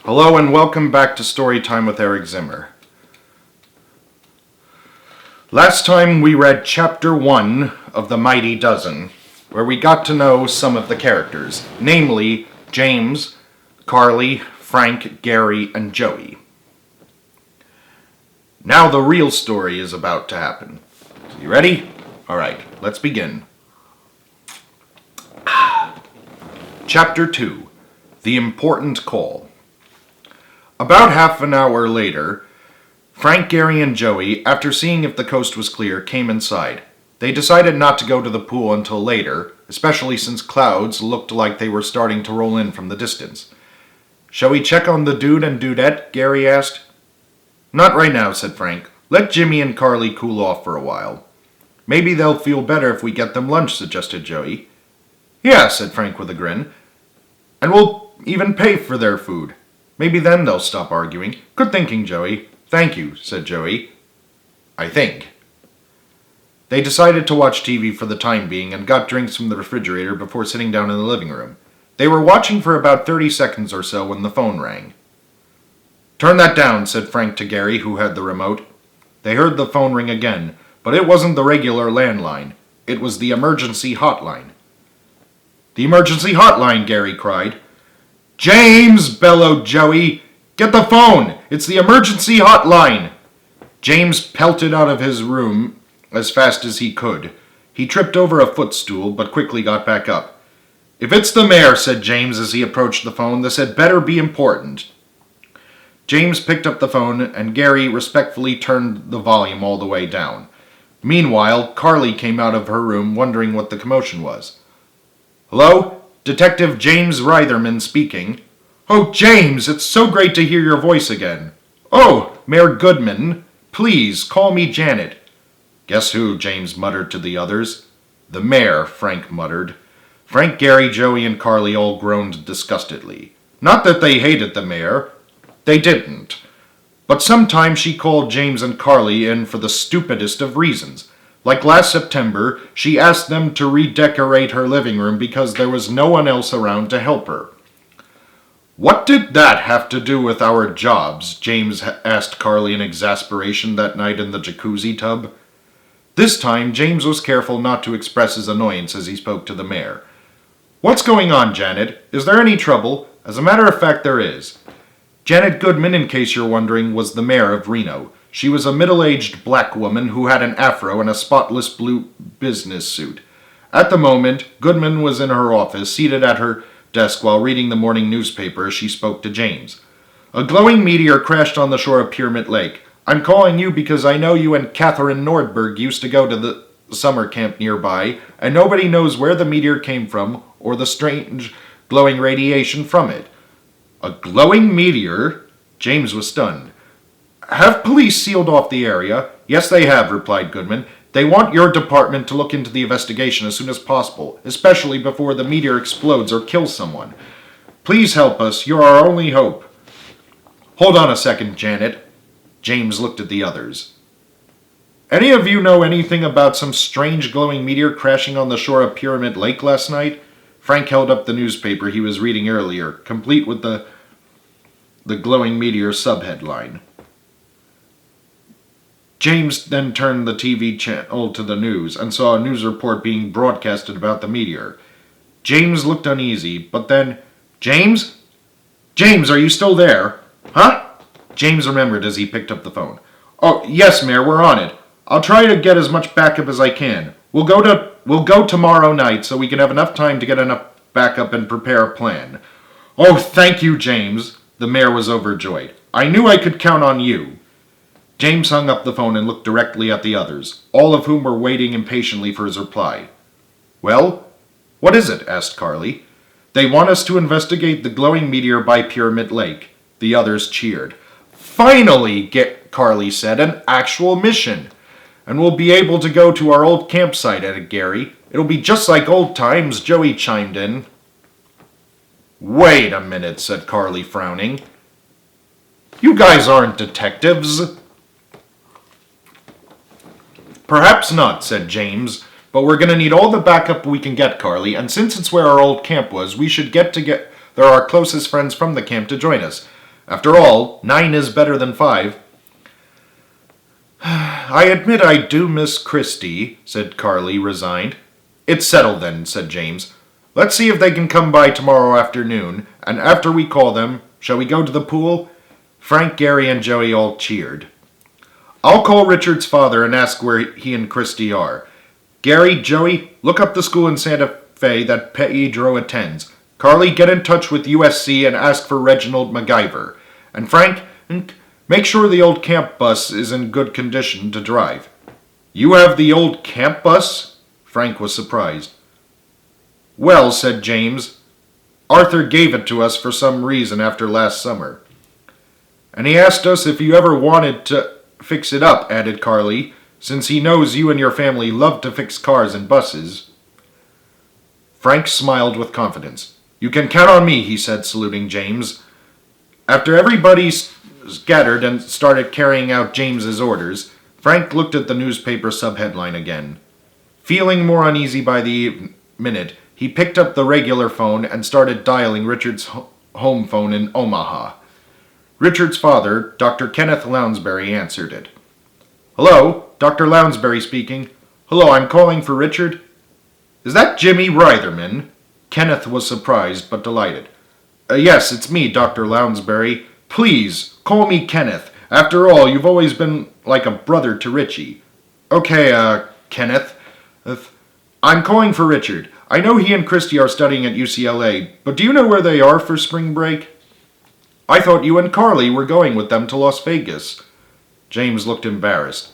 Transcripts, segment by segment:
Hello and welcome back to Storytime with Eric Zimmer. Last time we read Chapter 1 of The Mighty Dozen, where we got to know some of the characters, namely James, Carly, Frank, Gary, and Joey. Now the real story is about to happen. You ready? Alright, let's begin. Chapter 2, The Important Call. About half an hour later, Frank, Gary, and Joey, after seeing if the coast was clear, came inside. They decided not to go to the pool until later, especially since clouds looked like they were starting to roll in from the distance. "Shall we check on the dude and dudette?" Gary asked. "Not right now," said Frank. "Let Jimmy and Carly cool off for a while." "Maybe they'll feel better if we get them lunch," suggested Joey. "Yeah," said Frank with a grin. "And we'll even pay for their food. Maybe then they'll stop arguing." "Good thinking, Joey." "Thank you," said Joey. "I think." They decided to watch TV for the time being and got drinks from the refrigerator before sitting down in the living room. They were watching for about 30 seconds or so when the phone rang. "Turn that down," said Frank to Gary, who had the remote. They heard the phone ring again, but it wasn't the regular landline. It was the emergency hotline. "The emergency hotline!" Gary cried. "James!" bellowed Joey. "Get the phone! It's the emergency hotline!" James pelted out of his room as fast as he could. He tripped over a footstool, but quickly got back up. "If it's the mayor," said James as he approached the phone, "this had better be important." James picked up the phone, and Gary respectfully turned the volume all the way down. Meanwhile, Carly came out of her room wondering what the commotion was. "Hello? Detective James Reitherman speaking." "Oh, James, it's so great to hear your voice again." "Oh, Mayor Goodman, please call me Janet." "Guess who?" James muttered to the others. "The mayor," Frank muttered. Frank, Gary, Joey, and Carly all groaned disgustedly. Not that they hated the mayor. They didn't. But sometimes she called James and Carly in for the stupidest of reasons. Like last September, she asked them to redecorate her living room because there was no one else around to help her. "What did that have to do with our jobs?" James asked Carly in exasperation that night in the jacuzzi tub. This time, James was careful not to express his annoyance as he spoke to the mayor. "What's going on, Janet? Is there any trouble?" "As a matter of fact, there is." Janet Goodman, in case you're wondering, was the mayor of Reno. She was a middle-aged black woman who had an afro and a spotless blue business suit. At the moment, Goodman was in her office, seated at her desk while reading the morning newspaper as she spoke to James. "A glowing meteor crashed on the shore of Pyramid Lake. I'm calling you because I know you and Catherine Nordberg used to go to the summer camp nearby, and nobody knows where the meteor came from or the strange glowing radiation from it." "A glowing meteor?" James was stunned. "Have police sealed off the area?" "Yes, they have," replied Goodman. "They want your department to look into the investigation as soon as possible, especially before the meteor explodes or kills someone. Please help us. You're our only hope." "Hold on a second, Janet." James looked at the others. "Any of you know anything about some strange glowing meteor crashing on the shore of Pyramid Lake last night?" Frank held up the newspaper he was reading earlier, complete with the glowing meteor subheadline. James then turned the TV channel to the news and saw a news report being broadcasted about the meteor. James looked uneasy, but then, "James? James, are you still there?" "Huh?" James remembered as he picked up the phone. "Oh, yes, Mayor, we're on it. I'll try to get as much backup as I can. We'll go tomorrow night so we can have enough time to get enough backup and prepare a plan." "Oh, thank you, James." The mayor was overjoyed. "I knew I could count on you." James hung up the phone and looked directly at the others, all of whom were waiting impatiently for his reply. "Well, what is it?" asked Carly. "They want us to investigate the glowing meteor by Pyramid Lake." The others cheered. "Finally," Carly said, "an actual mission. And we'll be able to go to our old campsite," added Gary. "It'll be just like old times," Joey chimed in. "Wait a minute," said Carly, frowning. "You guys aren't detectives." "Perhaps not," said James, "but we're going to need all the backup we can get, Carly, and since it's where our old camp was, we should get our closest friends from the camp to join us. After all, 9 is better than 5. I admit I do miss Christy, said Carly, resigned. It's settled then, said James. Let's see if they can come by tomorrow afternoon, and after we call them, shall we go to the pool? Frank, Gary, and Joey all cheered. I'll call Richard's father and ask where he and Christy are. Gary, Joey, look up the school in Santa Fe that Pedro attends. Carly, get in touch with USC and ask for Reginald MacGyver. And Frank, make sure the old camp bus is in good condition to drive. You have the old camp bus? Frank was surprised. Well, said James, Arthur gave it to us for some reason after last summer. And he asked us if you ever wanted to fix it up, added Carly, since he knows you and your family love to fix cars and buses. Frank smiled with confidence. You can count on me, he said, saluting James. After everybody scattered and started carrying out James's orders, Frank looked at the newspaper subheadline again. Feeling more uneasy by the minute, he picked up the regular phone and started dialing Richard's home phone in Omaha. Richard's father, Dr. Kenneth Lounsbury, answered it. Hello, Dr. Lounsbury speaking. Hello, I'm calling for Richard. Is that Jimmy Reitherman? Kenneth was surprised but delighted. Yes, it's me, Dr. Lounsbury. Please, call me Kenneth. After all, you've always been like a brother to Richie. Okay, Kenneth. I'm calling for Richard. I know he and Christy are studying at UCLA, but do you know where they are for spring break? I thought you and Carly were going with them to Las Vegas. James looked embarrassed.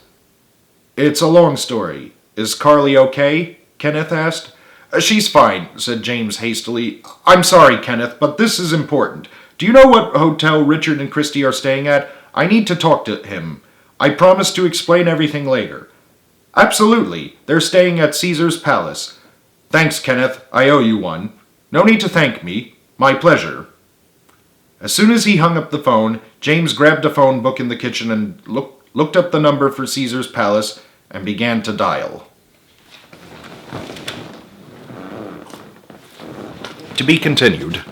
It's a long story. Is Carly okay? Kenneth asked. She's fine, said James hastily. I'm sorry, Kenneth, but this is important. Do you know what hotel Richard and Christy are staying at? I need to talk to him. I promise to explain everything later. Absolutely. They're staying at Caesar's Palace. Thanks, Kenneth. I owe you one. No need to thank me. My pleasure. As soon as he hung up the phone, James grabbed a phone book in the kitchen and looked up the number for Caesar's Palace and began to dial. To be continued.